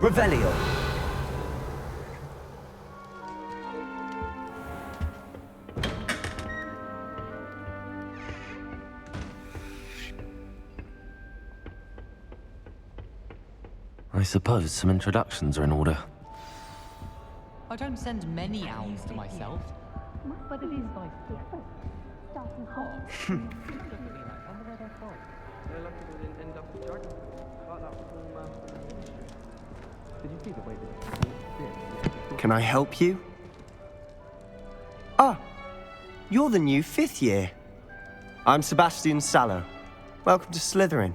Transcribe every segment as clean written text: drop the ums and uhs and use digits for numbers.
Revelio. I suppose some introductions are in order. I don't send many owls to myself. But it is nice. Can I help you? Ah, you're the new 5th year. I'm Sebastian Sallow. Welcome to Slytherin.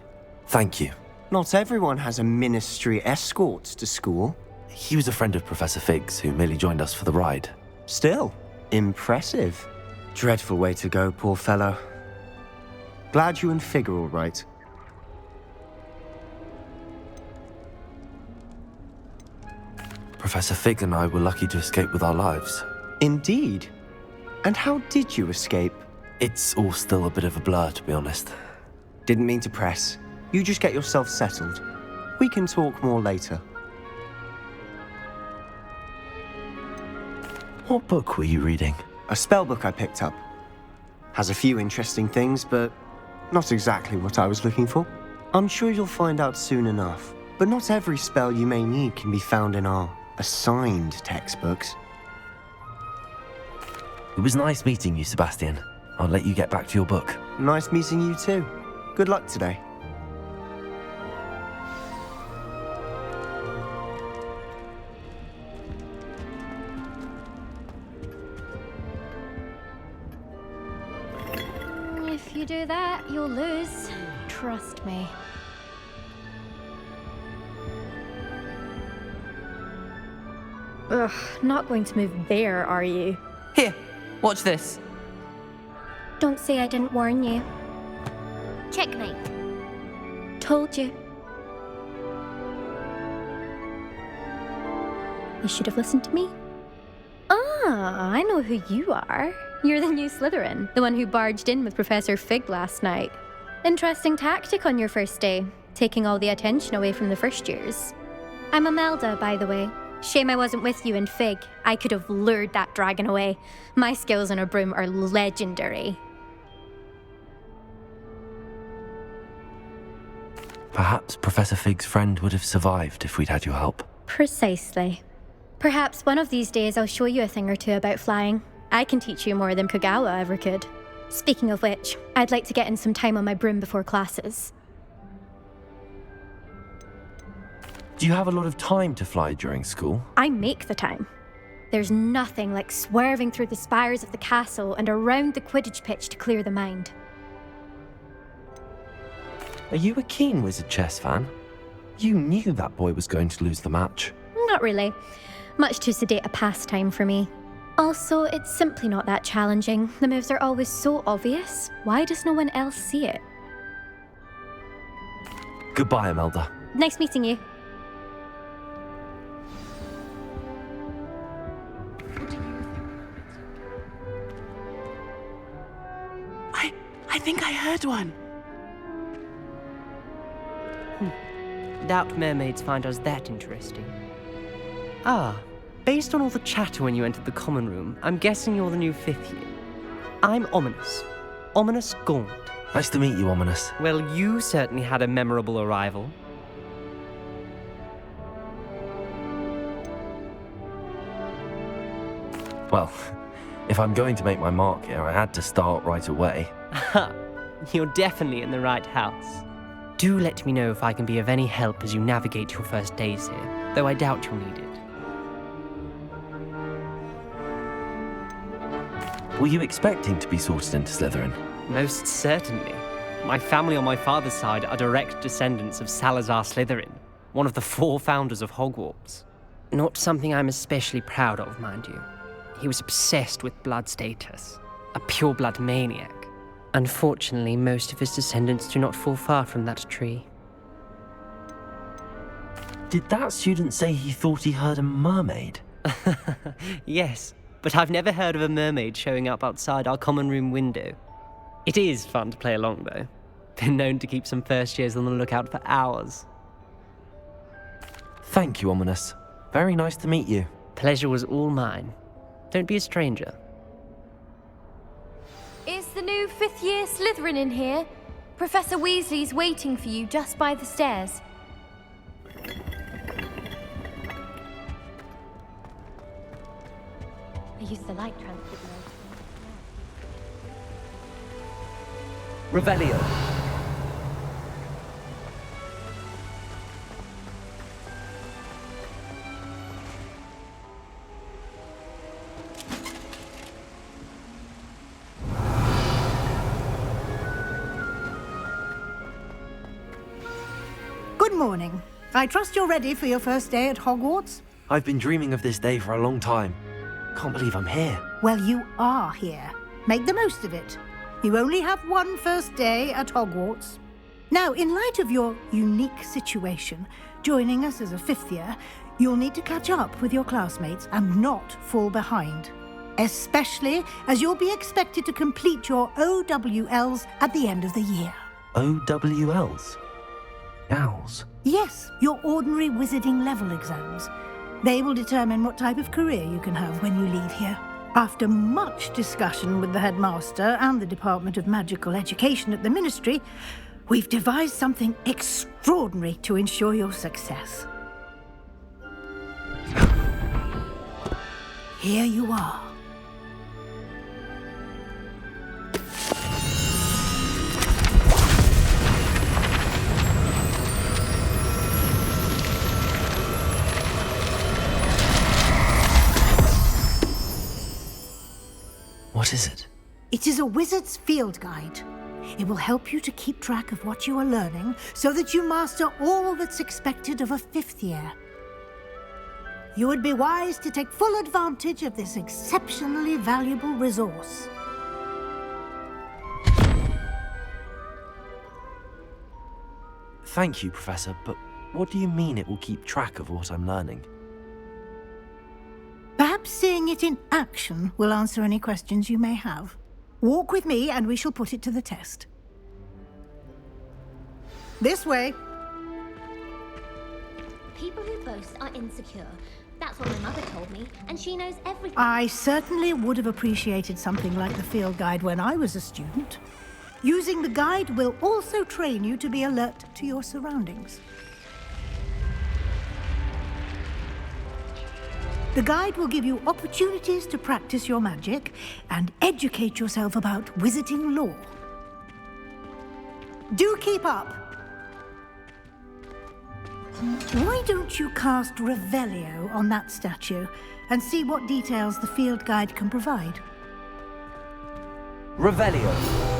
Thank you. Not everyone has a ministry escort to school. He was a friend of Professor Fig's who merely joined us for the ride. Still, impressive. Dreadful way to go, poor fellow. Glad you and Fig are all right. Professor Fig and I were lucky to escape with our lives. Indeed. And how did you escape? It's all still a bit of a blur, to be honest. Didn't mean to press. You just get yourself settled. We can talk more later. What book were you reading? A spellbook I picked up. Has a few interesting things, but not exactly what I was looking for. I'm sure you'll find out soon enough. But not every spell you may need can be found in our assigned textbooks. It was nice meeting you, Sebastian. I'll let you get back to your book. Nice meeting you too. Good luck today. If you do that, you'll lose. Trust me. Ugh, not going to move there, are you? Here, watch this. Don't say I didn't warn you. Checkmate. Told you. You should have listened to me. Ah, I know who you are. You're the new Slytherin, the one who barged in with Professor Fig last night. Interesting tactic on your first day, taking all the attention away from the first years. I'm Imelda, by the way. Shame I wasn't with you in Fig. I could have lured that dragon away. My skills on a broom are legendary. Perhaps Professor Fig's friend would have survived if we'd had your help. Precisely. Perhaps one of these days I'll show you a thing or two about flying. I can teach you more than Kagawa ever could. Speaking of which, I'd like to get in some time on my broom before classes. Do you have a lot of time to fly during school? I make the time. There's nothing like swerving through the spires of the castle and around the Quidditch pitch to clear the mind. Are you a keen Wizard chess fan? You knew that boy was going to lose the match. Not really. Much too sedate a pastime for me. Also, it's simply not that challenging. The moves are always so obvious. Why does no one else see it? Goodbye, Imelda. Nice meeting you. I think I heard one. Doubt mermaids find us that interesting. Ah, based on all the chatter when you entered the common room, I'm guessing you're the new 5th year. I'm Ominous. Ominous Gaunt. Nice to meet you, Ominous. Well, you certainly had a memorable arrival. Well, if I'm going to make my mark here, I had to start right away. Aha, you're definitely in the right house. Do let me know if I can be of any help as you navigate your first days here, though I doubt you'll need it. Were you expecting to be sorted into Slytherin? Most certainly. My family on my father's side are direct descendants of Salazar Slytherin, one of the 4 founders of Hogwarts. Not something I'm especially proud of, mind you. He was obsessed with blood status, a pure-blood maniac. Unfortunately, most of his descendants do not fall far from that tree. Did that student say he thought he heard a mermaid? Yes, but I've never heard of a mermaid showing up outside our common room window. It is fun to play along, though. Been known to keep some first years on the lookout for hours. Thank you, Ominous. Very nice to meet you. Pleasure was all mine. Don't be a stranger. Is the new fifth-year Slytherin in here? Professor Weasley's waiting for you just by the stairs. I used the light transport mode. Revelio. Good morning. I trust you're ready for your first day at Hogwarts? I've been dreaming of this day for a long time. Can't believe I'm here. Well, you are here. Make the most of it. You only have one first day at Hogwarts. Now, in light of your unique situation, joining us as a fifth year, you'll need to catch up with your classmates and not fall behind. Especially as you'll be expected to complete your OWLs at the end of the year. OWLs? Owls? Yes, your ordinary wizarding level exams. They will determine what type of career you can have when you leave here. After much discussion with the headmaster and the Department of Magical Education at the Ministry, we've devised something extraordinary to ensure your success. Here you are. What is it? It is a wizard's field guide. It will help you to keep track of what you are learning so that you master all that's expected of a fifth year. You would be wise to take full advantage of this exceptionally valuable resource. Thank you, Professor, but what do you mean it will keep track of what I'm learning? Perhaps seeing it in action will answer any questions you may have. Walk with me and we shall put it to the test. This way. People who boast are insecure. That's what my mother told me, and she knows everything. I certainly would have appreciated something like the field guide when I was a student. Using the guide will also train you to be alert to your surroundings. The guide will give you opportunities to practice your magic and educate yourself about wizarding lore. Do keep up! Why don't you cast Revelio on that statue and see what details the field guide can provide? Revelio.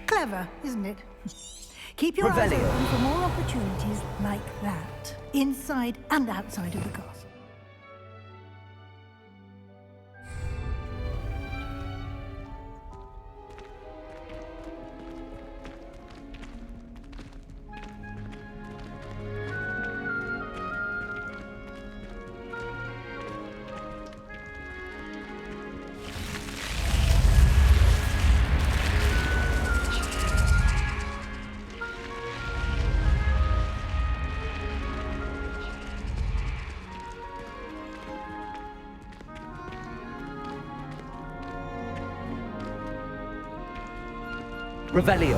Clever, isn't it? Keep your eyes Revelio. open for more opportunities like that, inside and outside of the castle. Revelio.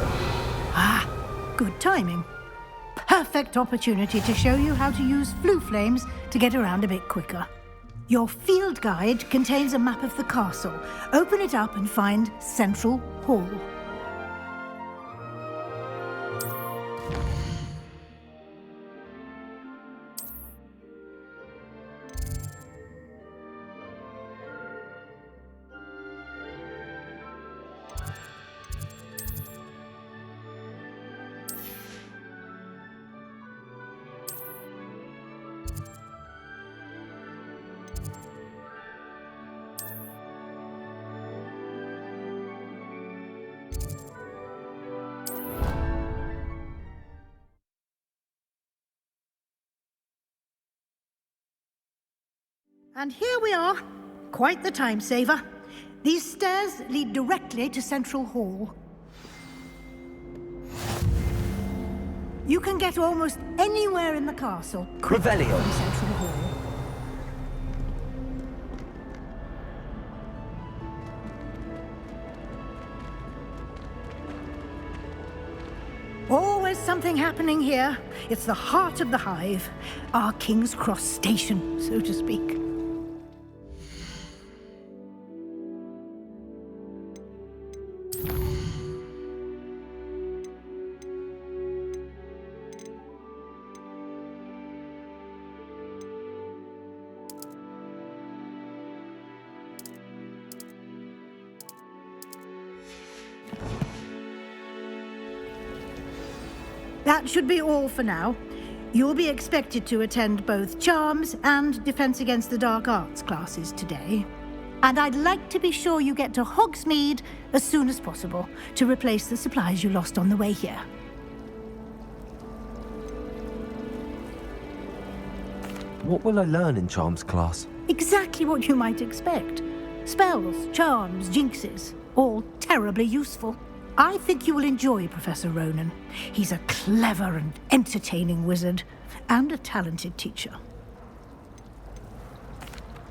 Ah, good timing. Perfect opportunity to show you how to use flue flames to get around a bit quicker. Your field guide contains a map of the castle. Open it up and find Central Hall. And here we are. Quite the time saver. These stairs lead directly to Central Hall. You can get almost anywhere in the castle Revelio. from Central Hall. Always something happening here. It's the heart of the hive. Our King's Cross station, so to speak. That should be all for now. You'll be expected to attend both Charms and Defense Against the Dark Arts classes today. And I'd like to be sure you get to Hogsmeade as soon as possible to replace the supplies you lost on the way here. What will I learn in Charms class? Exactly what you might expect. Spells, charms, jinxes, all terribly useful. I think you will enjoy Professor Ronan. He's a clever and entertaining wizard, and a talented teacher.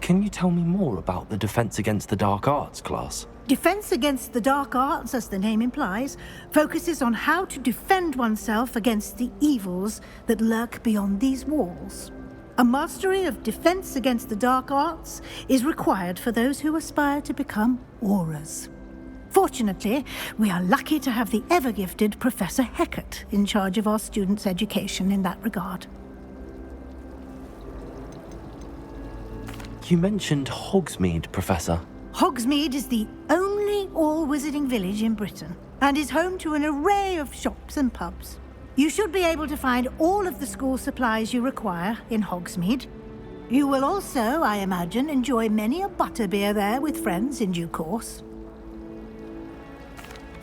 Can you tell me more about the Defense Against the Dark Arts class? Defense Against the Dark Arts, as the name implies, focuses on how to defend oneself against the evils that lurk beyond these walls. A mastery of Defense Against the Dark Arts is required for those who aspire to become Auras. Fortunately, we are lucky to have the ever-gifted Professor Hecat in charge of our students' education in that regard. You mentioned Hogsmeade, Professor. Hogsmeade is the only all-wizarding village in Britain, and is home to an array of shops and pubs. You should be able to find all of the school supplies you require in Hogsmeade. You will also, I imagine, enjoy many a butterbeer there with friends in due course.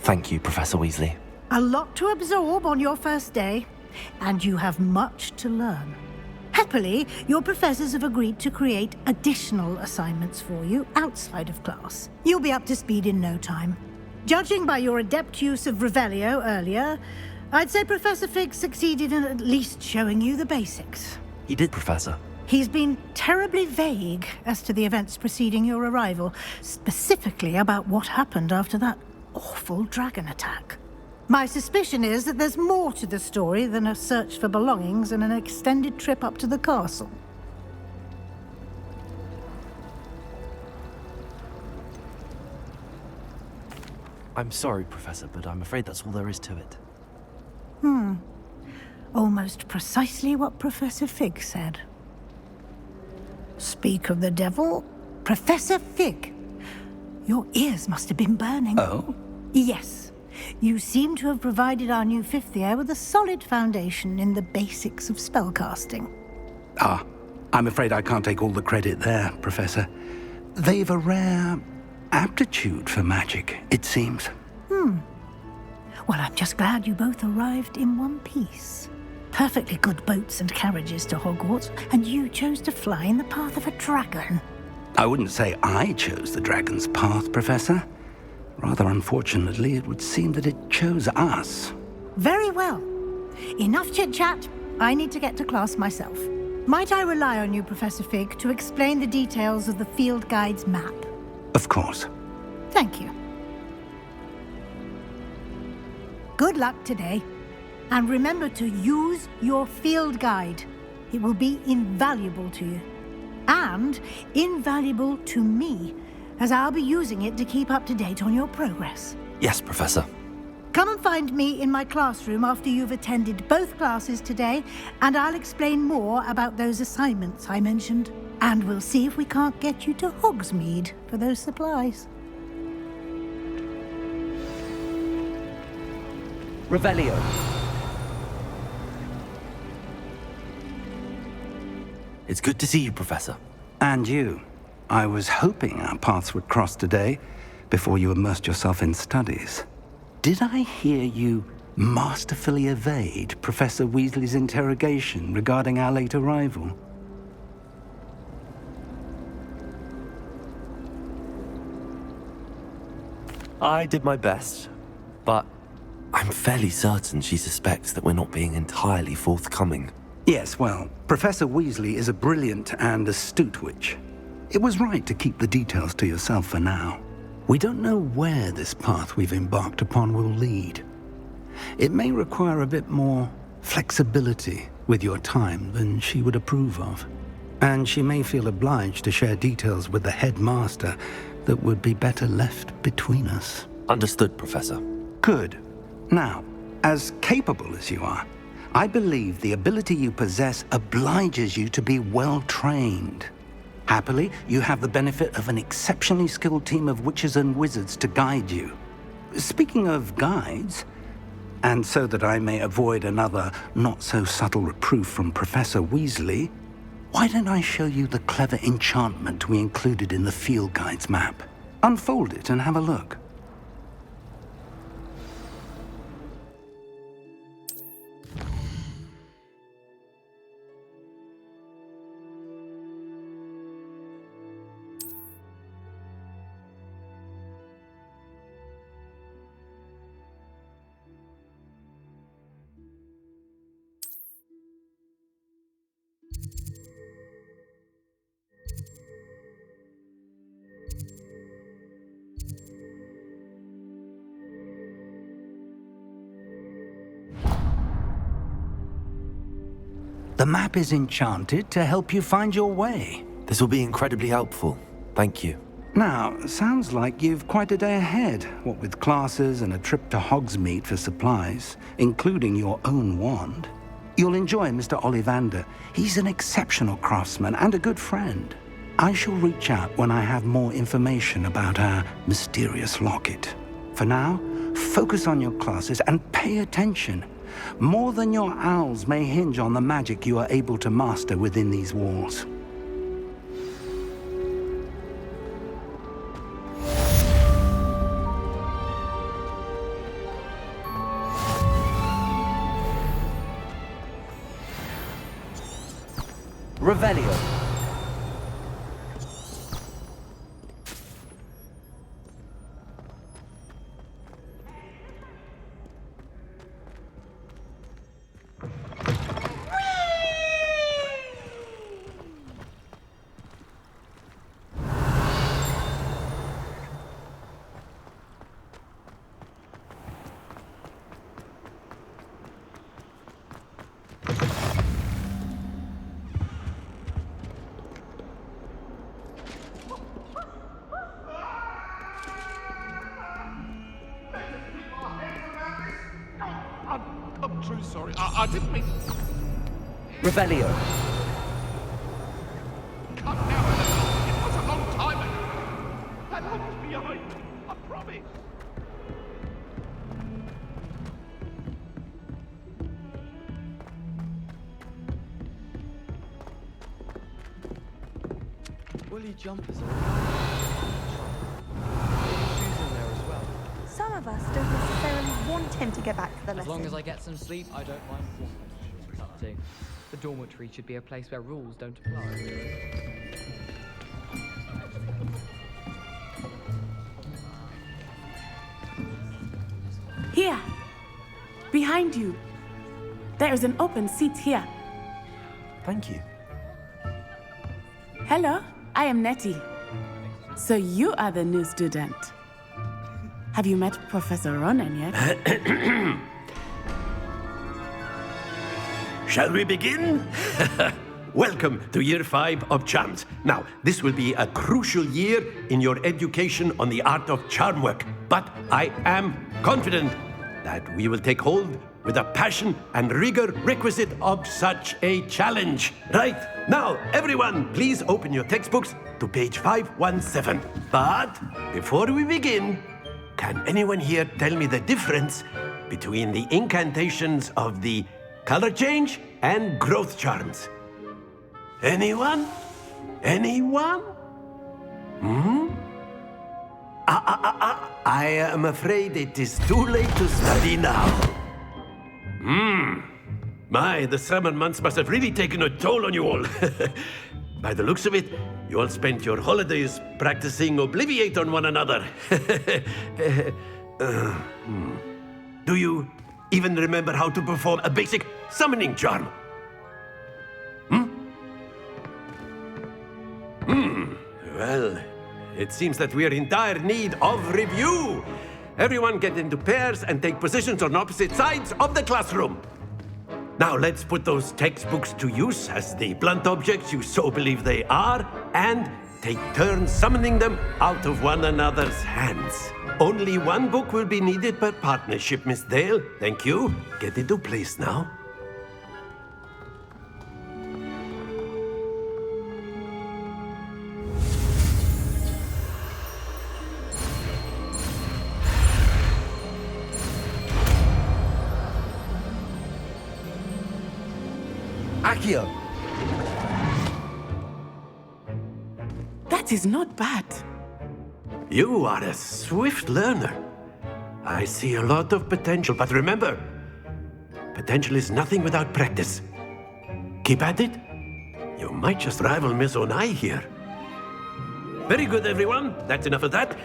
Thank you, Professor Weasley. A lot to absorb on your first day, and you have much to learn. Happily, your professors have agreed to create additional assignments for you outside of class. You'll be up to speed in no time. Judging by your adept use of Revelio earlier, I'd say Professor Fig succeeded in at least showing you the basics. He did, Professor. He's been terribly vague as to the events preceding your arrival, specifically about what happened after that awful dragon attack. My suspicion is that there's more to the story than a search for belongings and an extended trip up to the castle. I'm sorry, Professor, but I'm afraid that's all there is to it. Almost precisely what Professor Fig said. Speak of the devil, Professor Fig. Your ears must have been burning. Oh? Yes. You seem to have provided our new fifth year with a solid foundation in the basics of spellcasting. Ah, I'm afraid I can't take all the credit there, Professor. They've a rare aptitude for magic, it seems. Well, I'm just glad you both arrived in one piece. Perfectly good boats and carriages to Hogwarts, and you chose to fly in the path of a dragon. I wouldn't say I chose the dragon's path, Professor. Rather unfortunately, it would seem that it chose us. Very well. Enough chit-chat. I need to get to class myself. Might I rely on you, Professor Fig, to explain the details of the field guide's map? Of course. Thank you. Good luck today. And remember to use your field guide. It will be invaluable to you. And invaluable to me, as I'll be using it to keep up to date on your progress. Yes, Professor. Come and find me in my classroom after you've attended both classes today, and I'll explain more about those assignments I mentioned. And we'll see if we can't get you to Hogsmeade for those supplies. Revelio. It's good to see you, Professor. And you. I was hoping our paths would cross today, before you immersed yourself in studies. Did I hear you masterfully evade Professor Weasley's interrogation regarding our late arrival? I did my best, but I'm fairly certain she suspects that we're not being entirely forthcoming. Yes, well, Professor Weasley is a brilliant and astute witch. It was right to keep the details to yourself for now. We don't know where this path we've embarked upon will lead. It may require a bit more flexibility with your time than she would approve of. And she may feel obliged to share details with the headmaster that would be better left between us. Understood, Professor. Good. Now, as capable as you are, I believe the ability you possess obliges you to be well-trained. Happily, you have the benefit of an exceptionally skilled team of witches and wizards to guide you. Speaking of guides, and so that I may avoid another not-so-subtle reproof from Professor Weasley, why don't I show you the clever enchantment we included in the field guide's map? Unfold it and have a look. The map is enchanted to help you find your way. This will be incredibly helpful. Thank you. Now, sounds like you've quite a day ahead, what with classes and a trip to Hogsmeade for supplies, including your own wand. You'll enjoy Mr. Ollivander. He's an exceptional craftsman and a good friend. I shall reach out when I have more information about our mysterious locket. For now, focus on your classes and pay attention. More than your owls may hinge on the magic you are able to master within these walls. Revelio. I'm truly sorry. I didn't mean... Revelio. Cut now. It was a long time ago. That look was behind me. I promise. Woolly jumpers are shoes in there as well. Some of us don't necessarily want him to get back to the lesson. As long as I get some sleep, I don't mind what. Up to. The dormitory should be a place where rules don't apply. Here, behind you. There is an open seat here. Thank you. Hello, I am Nettie. So you are the new student. Have you met Professor Ronan yet? Shall we begin? Welcome to Year 5 of Charms. Now, this will be a crucial year in your education on the art of charm work, but I am confident that we will take hold with the passion and rigor requisite of such a challenge. Right, now, everyone, please open your textbooks to page 517. But before we begin, can anyone here tell me the difference between the incantations of the color change and growth charms? Anyone? Anyone? I am afraid it is too late to study now. My, the summer months must have really taken a toll on you all. By the looks of it, You all spent your holidays practicing Obliviate on one another. Do you even remember how to perform a basic summoning charm? Well, it seems that we are in dire need of review. Everyone get into pairs and take positions on opposite sides of the classroom. Now let's put those textbooks to use as the blunt objects you so believe they are, and take turns summoning them out of one another's hands. Only one book will be needed per partnership, Miss Dale. Thank you. Get into place now. Accio! That is not bad. You are a swift learner. I see a lot of potential, but remember, potential is nothing without practice. Keep at it. You might just rival Miss Onai here. Very good, everyone. That's enough of that.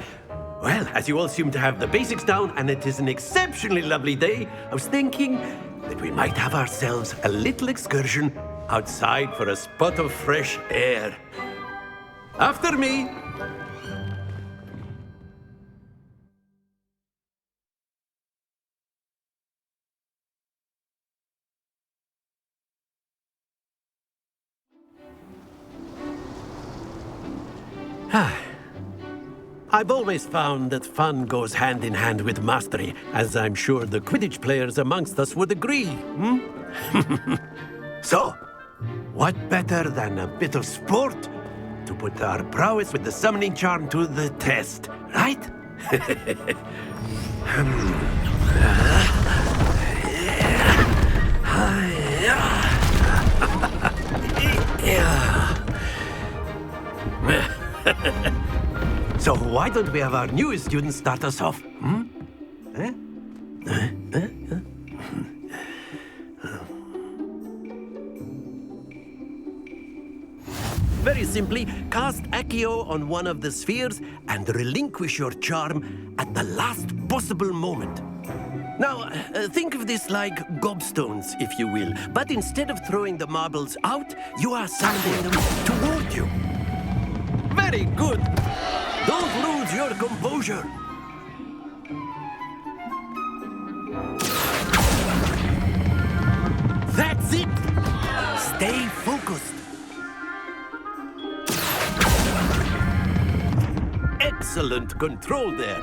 Well, as you all seem to have the basics down, and it is an exceptionally lovely day, I was thinking that we might have ourselves a little excursion outside for a spot of fresh air. After me. I've always found that fun goes hand in hand with mastery, as I'm sure the Quidditch players amongst us would agree. So, what better than a bit of sport to put our prowess with the summoning charm to the test, right? So why don't we have our newest student start us off? Very simply, cast Accio on one of the spheres and relinquish your charm at the last possible moment. Now, think of this like gobstones, if you will, but instead of throwing the marbles out, you are summoning them toward you. Very good! Don't lose your composure. That's it! Stay focused. Excellent control there.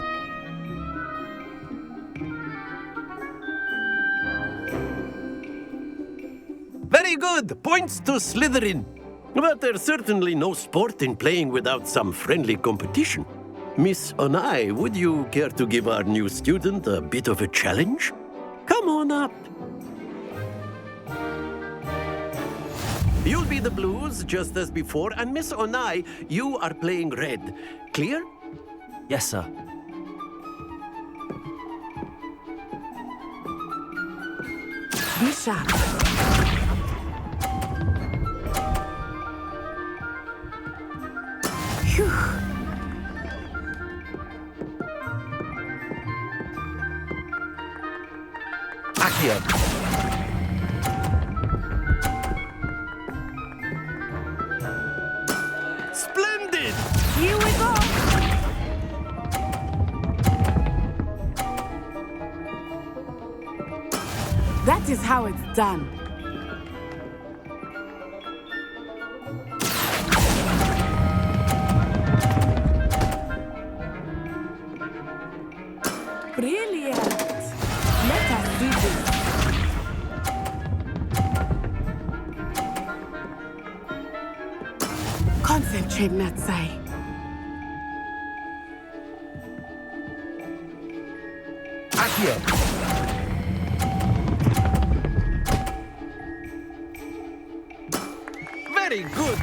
Very good. Points to Slytherin. But there's certainly no sport in playing without some friendly competition. Miss Onai, would you care to give our new student a bit of a challenge? Come on up. You'll be the blues, just as before, and Miss Onai, you are playing red. Clear? Yes, sir. Be sharp. Phew. Accio! Splendid! Here we go! That is how it's done. Brilliant! Let us do this. Concentrate, Natsai. Accio! Very good.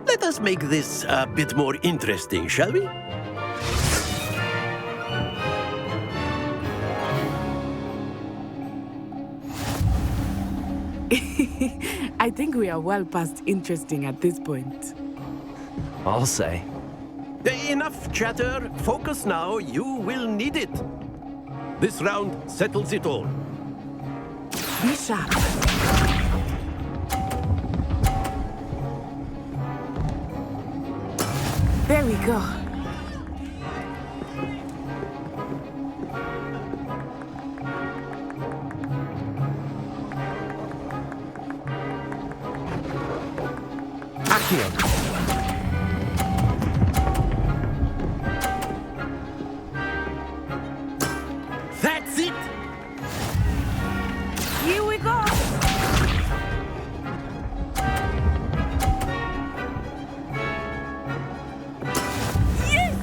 Let us make this a bit more interesting, shall we? I think we are well past interesting at this point. I'll say. Enough chatter. Focus now. You will need it. This round settles it all. Be sharp. There we go. Accio. That's it! Here we go! Yes!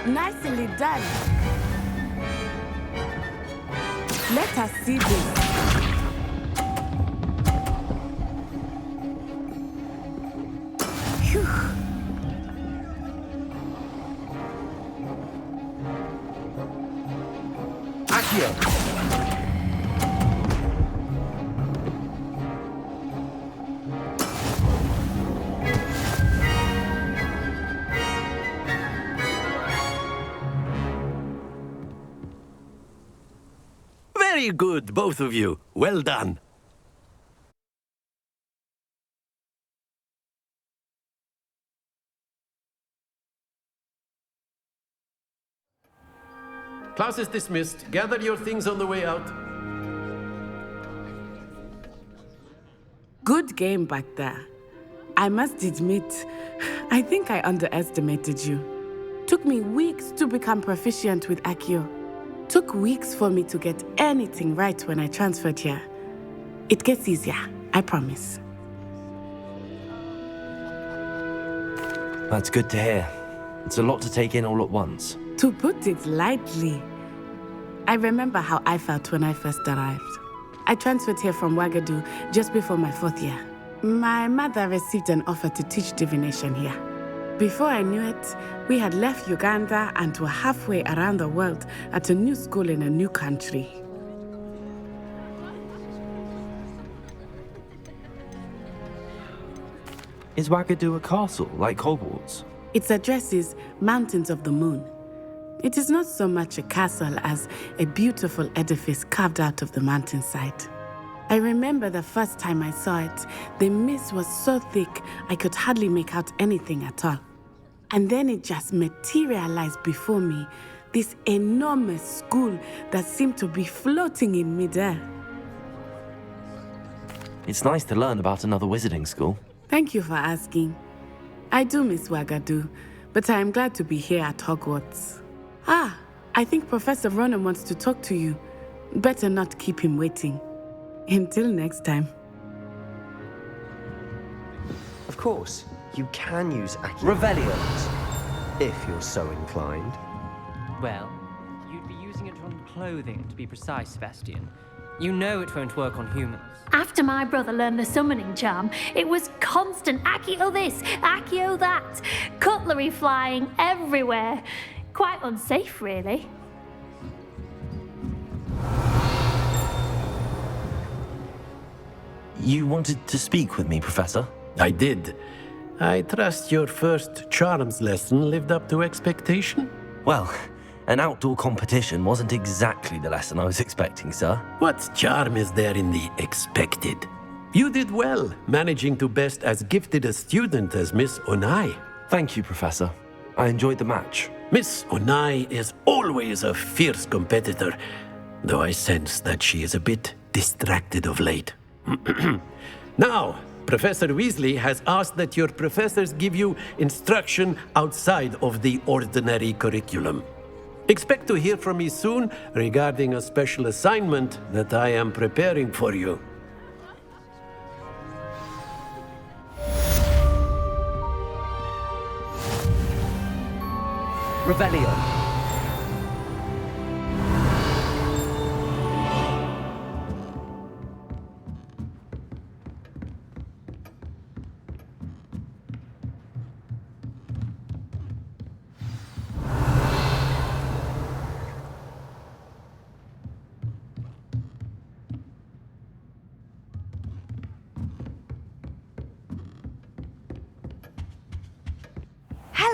Nicely done. Let us see this. Phew. Accio. Very good, both of you. Well done. Class is dismissed. Gather your things on the way out. Good game back there. I must admit, I think I underestimated you. Took me weeks to become proficient with Accio. Took weeks for me to get anything right when I transferred here. It gets easier, I promise. That's good to hear. It's a lot to take in all at once. To put it lightly, I remember how I felt when I first arrived. I transferred here from Ouagadougou just before my 4th year. My mother received an offer to teach divination here. Before I knew it, we had left Uganda and were halfway around the world at a new school in a new country. Is Ouagadougou a castle, like Hogwarts? Its address is Mountains of the Moon. It is not so much a castle as a beautiful edifice carved out of the mountainside. I remember the first time I saw it, the mist was so thick I could hardly make out anything at all. And then it just materialized before me, this enormous school that seemed to be floating in midair. It's nice to learn about another wizarding school. Thank you for asking. I do miss Ouagadougou, but I am glad to be here at Hogwarts. Ah, I think Professor Ronan wants to talk to you. Better not keep him waiting. Until next time. Of course, you can use Accio Revelio. if you're so inclined. Well, you'd be using it on clothing, to be precise, Sebastian. You know it won't work on humans. After my brother learned the summoning charm, it was constant Accio this, Accio that, cutlery flying everywhere. Quite unsafe, really. You wanted to speak with me, Professor? I did. I trust your first charms lesson lived up to expectation? Well, an outdoor competition wasn't exactly the lesson I was expecting, sir. What charm is there in the expected? You did well, managing to best as gifted a student as Miss Onai. Thank you, Professor. I enjoyed the match. Miss Onai is always a fierce competitor, though I sense that she is a bit distracted of late. Now, Professor Weasley has asked that your professors give you instruction outside of the ordinary curriculum. Expect to hear from me soon regarding a special assignment that I am preparing for you. Revelio.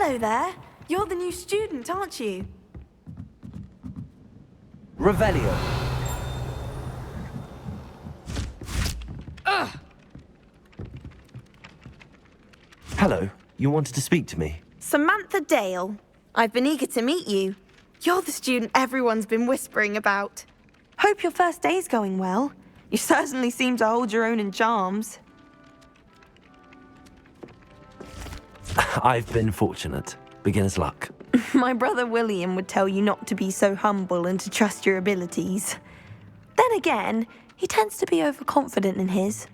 Hello there. You're the new student, aren't you? Revelio. Hello, you wanted to speak to me? Samantha Dale. I've been eager to meet you. You're the student everyone's been whispering about. Hope your first day's going well. You certainly seem to hold your own in charms. I've been fortunate. Beginner's luck. My brother William would tell you not to be so humble and to trust your abilities. Then again, he tends to be overconfident in his.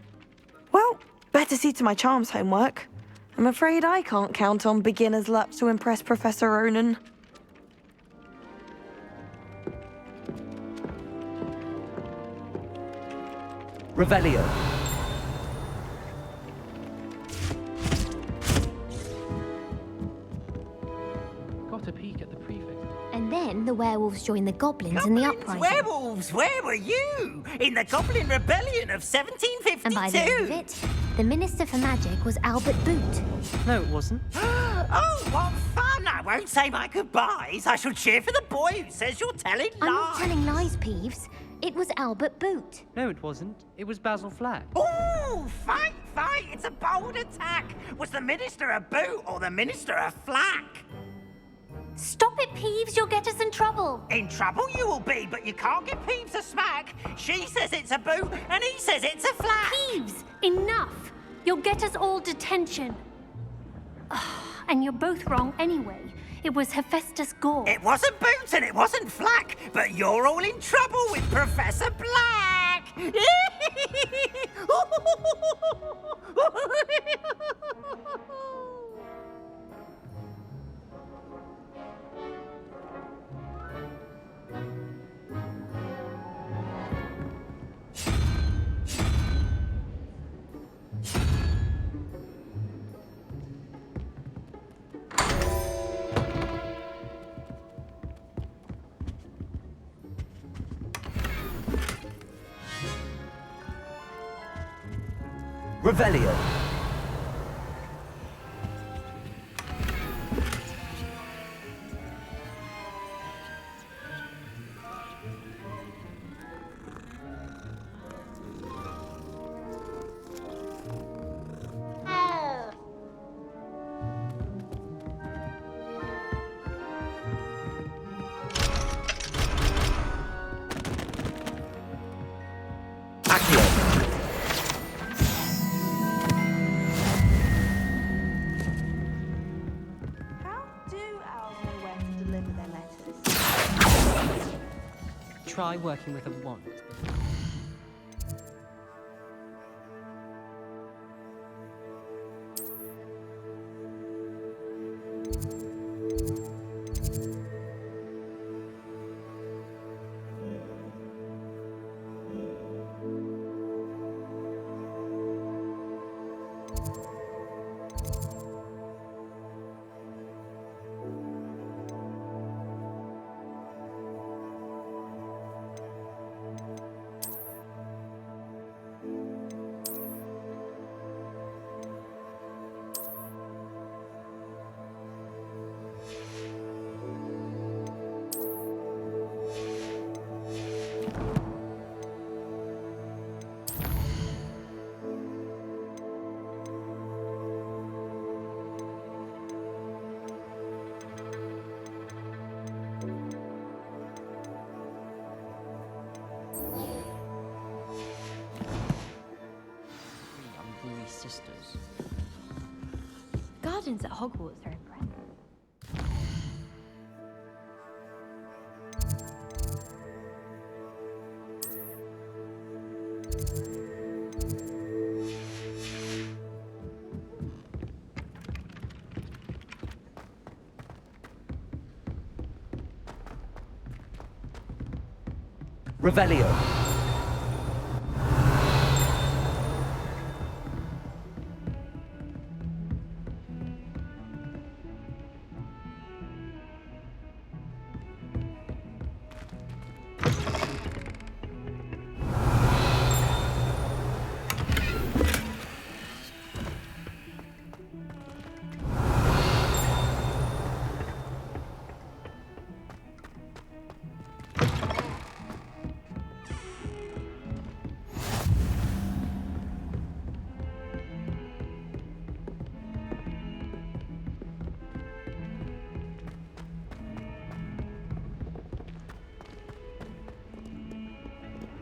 Well, better see to my charms homework. I'm afraid I can't count on beginner's luck to impress Professor Ronan. Revelio. Got a peek at the prefect. And then the werewolves joined the goblins in the uprising. Werewolves, where were you? In the Goblin Rebellion of 1752. And by the end of it, the Minister for Magic was Albert Boot. No, it wasn't. Oh, what fun! I won't say my goodbyes. I shall cheer for the boy who says you're telling lies. I'm not telling lies, Peeves. It was Albert Boot. No, it wasn't. It was Basil Flack. Oh, fight! It's a bold attack. Was the Minister a boot or the Minister a flack? Stop it, Peeves. You'll get us in trouble. In trouble you will be, but you can't give Peeves a smack. She says it's a boot, and he says it's a flack. Peeves, enough. You'll get us all detention. And you're both wrong anyway. It was Hephaestus Gore. It wasn't boot and it wasn't flack, but you're all in trouble with Professor Black. Revelio. Try working with a wand. Sisters. Gardens at Hogwarts are impressive. Revelio.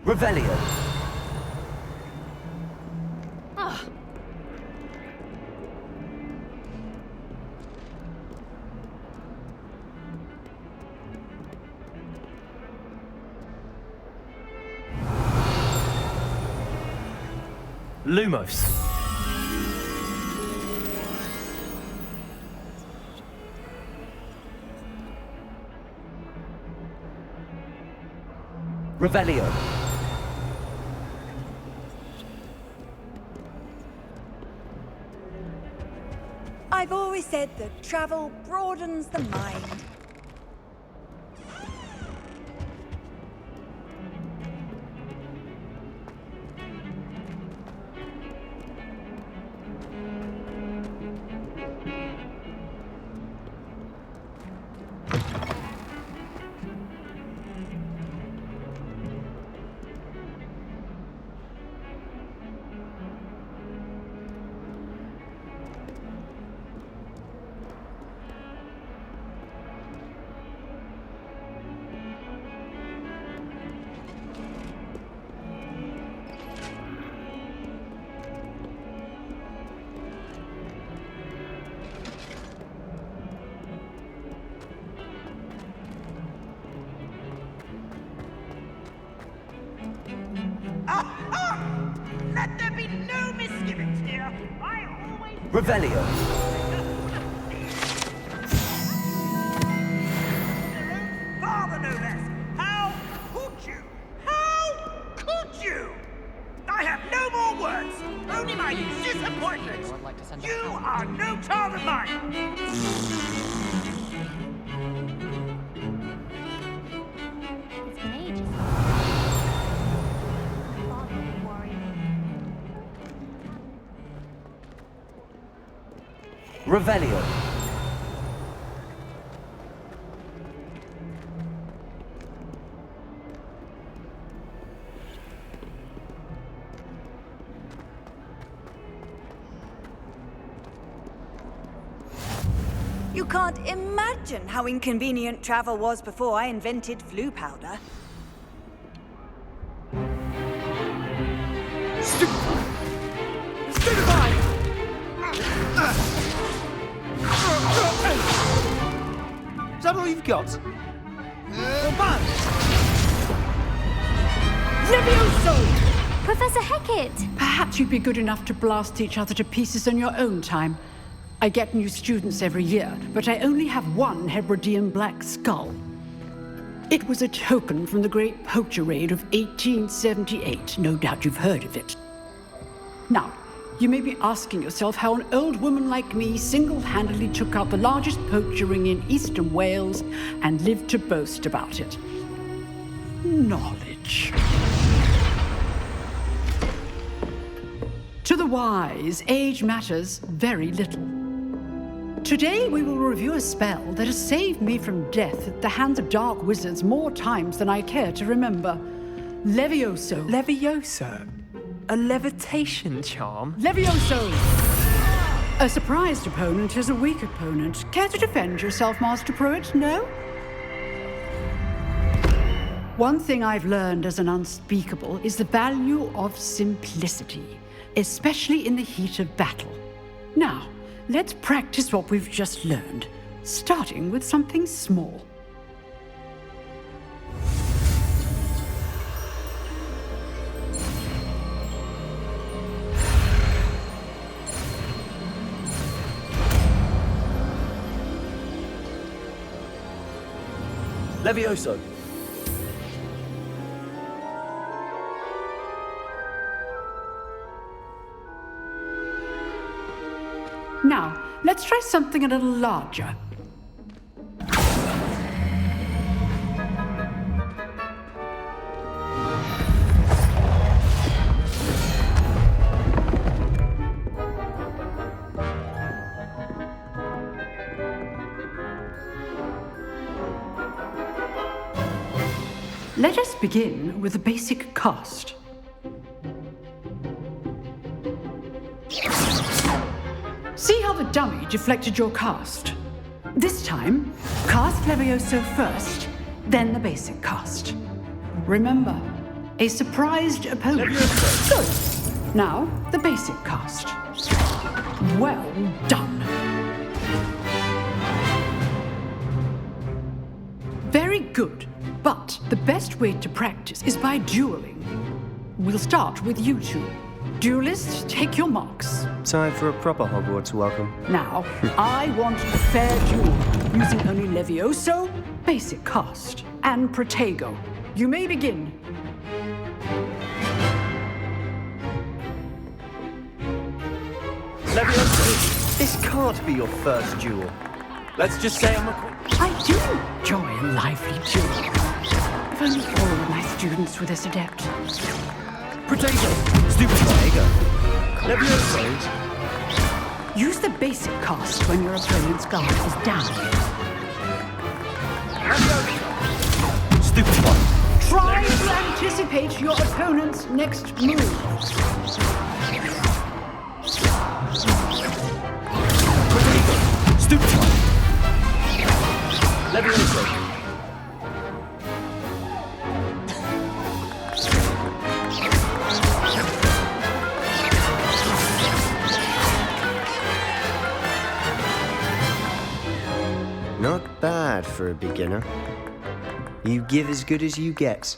Revelio. Ah. Lumos. Revelio. I've always said that travel broadens the mind. Let there be no misgivings here. I always... Revelio. Father, no less. How could you? How could you? I have no more words. Only my disappointment. You are no child of mine. Revelio. You can't imagine how inconvenient travel was before I invented flu powder. Is that all you've got? Levioso! Professor Hecat! Perhaps you'd be good enough to blast each other to pieces in your own time. I get new students every year, but I only have one Hebridean black skull. It was a token from the Great Poacher Raid of 1878. No doubt you've heard of it. Now, you may be asking yourself how an old woman like me single-handedly took out the largest poacher ring in eastern Wales and lived to boast about it. Knowledge. To the wise, age matters very little. Today we will review a spell that has saved me from death at the hands of dark wizards more times than I care to remember. Levioso. Levioso? A levitation charm? Levioso! A surprised opponent is a weak opponent. Care to defend yourself, Master Pruitt? No? One thing I've learned as an unspeakable is the value of simplicity, especially in the heat of battle. Now, let's practice what we've just learned, starting with something small. Levioso. Now, let's try something a little larger. Let us begin with the basic cast. See how the dummy deflected your cast? This time, cast Levioso first, then the basic cast. Remember, a surprised opponent. Good. Now, the basic cast. Well done. Very good. But the best way to practice is by dueling. We'll start with you two. Duelists, take your marks. Time for a proper Hogwarts welcome. Now, I want a fair duel, using only Levioso, basic cast, and Protego. You may begin. Levioso, this can't be your first duel. Let's just say I do enjoy a lively duel. If only all of my students were this adept. Protego! Stupid Protego! Levioso! Use the basic cast when your opponent's guard is down. Stupid one! Try to anticipate your opponent's next move. Protego! Stupid one! Levioso! Not bad for a beginner. You give as good as you get.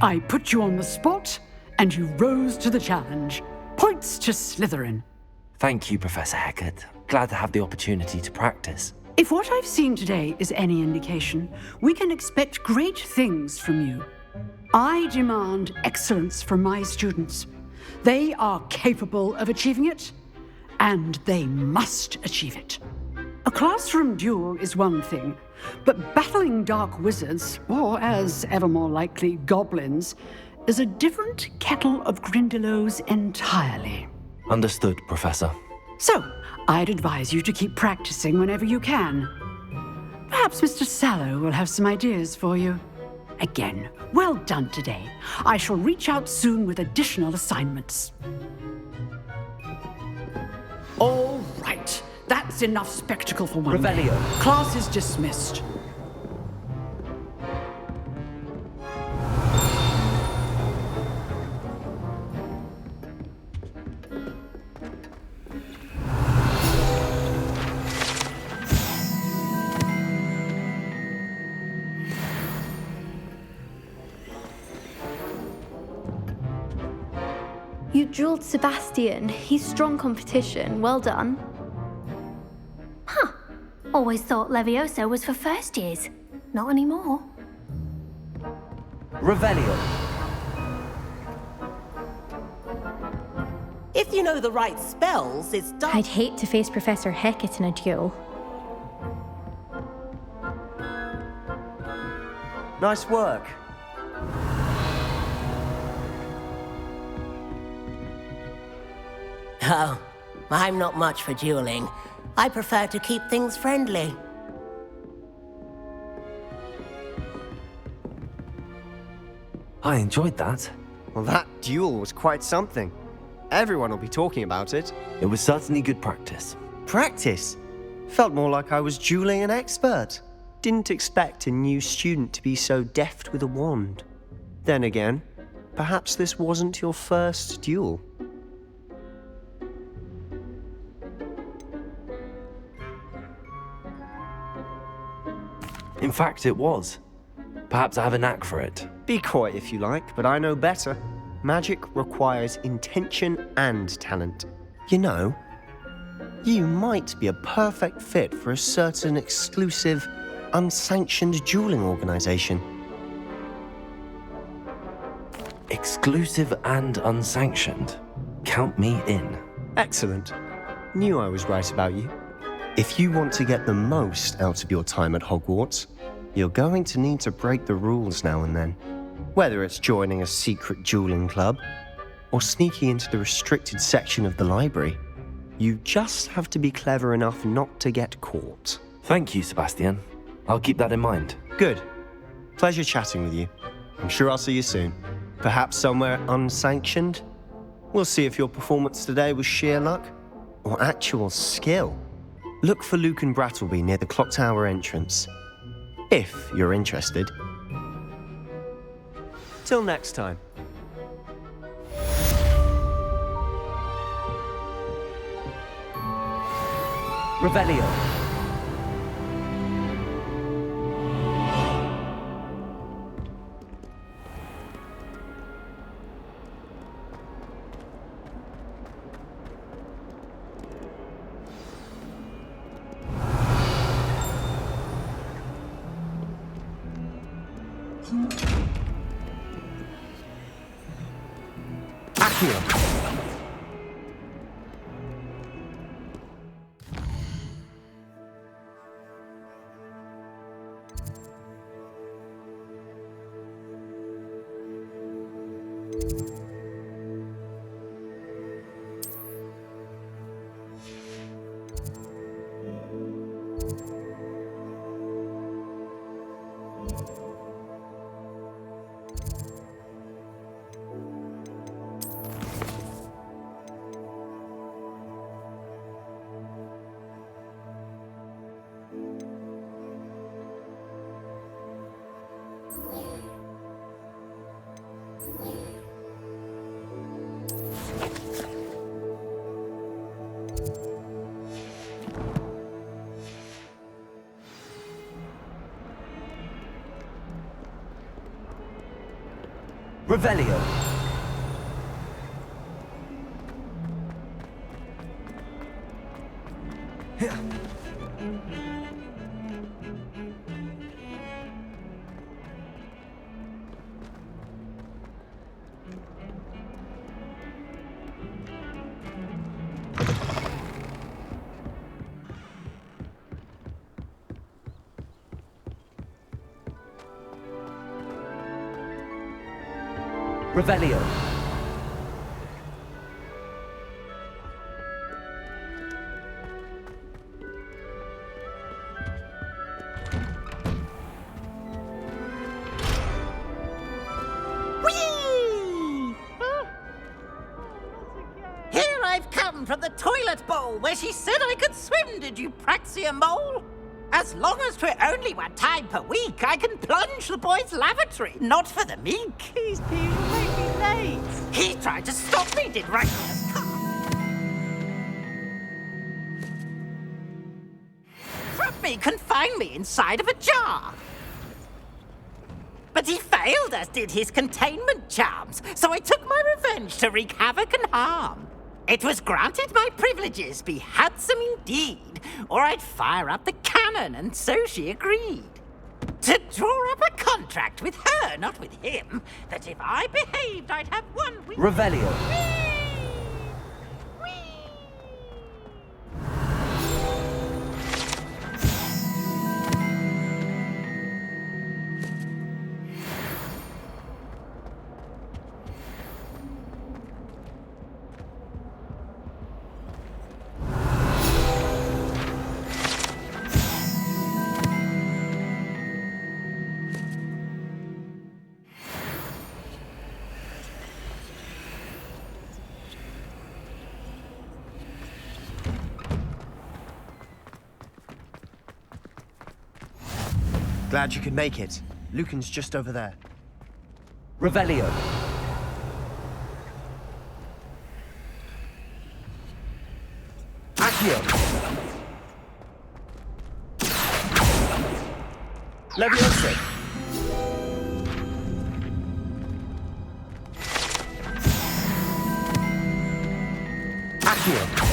I put you on the spot, and you rose to the challenge. Points to Slytherin. Thank you, Professor Hecat. Glad to have the opportunity to practice. If what I've seen today is any indication, we can expect great things from you. I demand excellence from my students. They are capable of achieving it, and they must achieve it. A classroom duel is one thing, but battling dark wizards, or as ever more likely, goblins, is a different kettle of Grindylows entirely. Understood, Professor. So, I'd advise you to keep practicing whenever you can. Perhaps Mr. Sallow will have some ideas for you. Again, well done today. I shall reach out soon with additional assignments. All right. That's enough spectacle for one day. Revelio. Class is dismissed. You dueled Sebastian. He's strong competition. Well done. Huh. Always thought Levioso was for first years. Not anymore. Revelio. If you know the right spells, it's done. I'd hate to face Professor Hecat in a duel. Nice work. Oh, I'm not much for dueling. I prefer to keep things friendly. I enjoyed that. Well, that duel was quite something. Everyone will be talking about it. It was certainly good practice. Practice? Felt more like I was dueling an expert. Didn't expect a new student to be so deft with a wand. Then again, perhaps this wasn't your first duel. In fact, it was. Perhaps I have a knack for it. Be coy if you like, but I know better. Magic requires intention and talent. You know, you might be a perfect fit for a certain exclusive, unsanctioned dueling organization. Exclusive and unsanctioned. Count me in. Excellent. Knew I was right about you. If you want to get the most out of your time at Hogwarts, you're going to need to break the rules now and then. Whether it's joining a secret dueling club or sneaking into the restricted section of the library, you just have to be clever enough not to get caught. Thank you, Sebastian. I'll keep that in mind. Good. Pleasure chatting with you. I'm sure I'll see you soon. Perhaps somewhere unsanctioned? We'll see if your performance today was sheer luck or actual skill. Look for Luke and Brattleby near the clock tower entrance. If you're interested. Till next time. Revelio. Revelio. Revelio. Whee! Here I've come from the toilet bowl where she said I could swim, did you Praxia mole? As long as 'twere only one time per week, I can plunge the boy's lavatory, not for the meek. Please, Pete, you'll make me late. He tried to stop me, did right? Trap me, confine me inside of a jar. But he failed, as did his containment charms, so I took my revenge to wreak havoc and harm. It was granted my privileges be handsome indeed, or I'd fire up the cannon, and so she agreed. To draw up a contract with her, not with him, that if I behaved, I'd have 1 week. Revelio. Glad you could make it. Lucan's just over there. Revelio. Accio. Leviosa. Accio.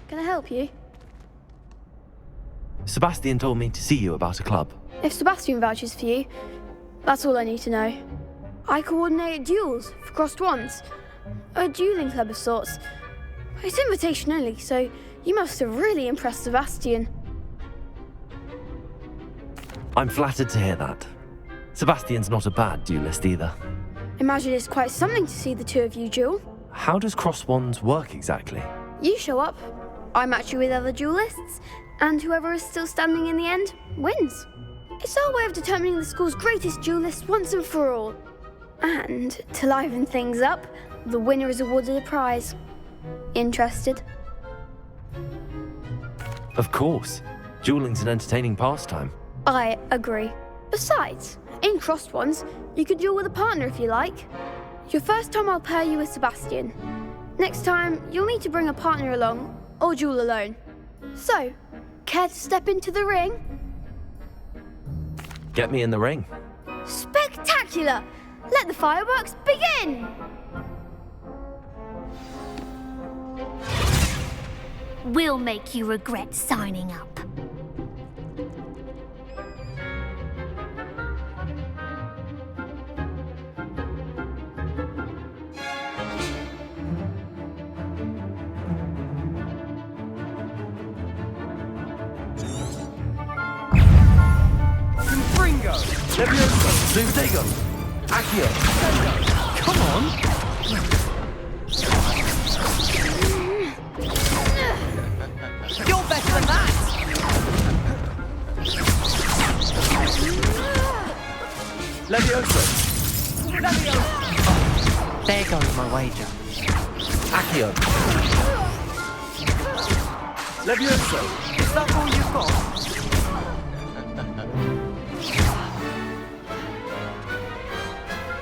Can I help you? Sebastian told me to see you about a club. If Sebastian vouches for you, that's all I need to know. I coordinate duels for crossed wands. A dueling club of sorts. It's invitation only, so you must have really impressed Sebastian. I'm flattered to hear that. Sebastian's not a bad duelist either. Imagine it's quite something to see the two of you duel. How does cross wands work exactly? You show up, I match you with other duelists, and whoever is still standing in the end wins. It's our way of determining the school's greatest duelist once and for all. And to liven things up, the winner is awarded a prize. Interested? Of course. Dueling's an entertaining pastime. I agree. Besides, in crossed ones, you could duel with a partner if you like. Your first time I'll pair you with Sebastian. Next time, you'll need to bring a partner along, or duel alone. So, care to step into the ring? Get me in the ring. Spectacular! Let the fireworks begin! We'll make you regret signing up. Confringo! Levioso! Zuvdego! Accio! Come on! You're better than that! Levioso! Levioso! Oh, there goes my wager. Accio! Levioso! Is that all you've got?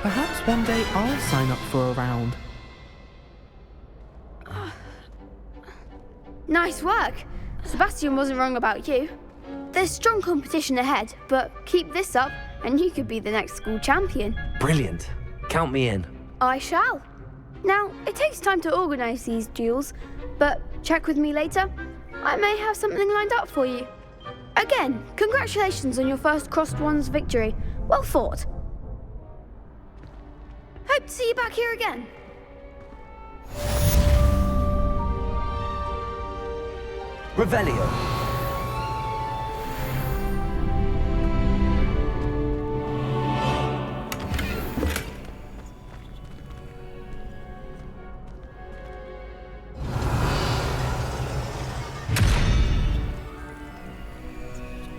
Perhaps one day I'll sign up for a round. Nice work! Sebastian wasn't wrong about you. There's strong competition ahead, but keep this up and you could be the next school champion. Brilliant. Count me in. I shall. Now, it takes time to organise these duels, but check with me later. I may have something lined up for you. Again, congratulations on your first Crossed Ones victory. Well fought. Hope to see you back here again. Revelio.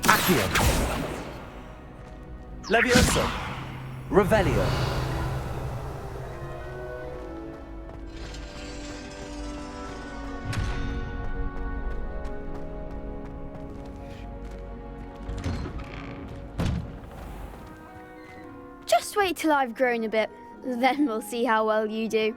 Accio. Levioso. Revelio. Just wait till I've grown a bit, then we'll see how well you do.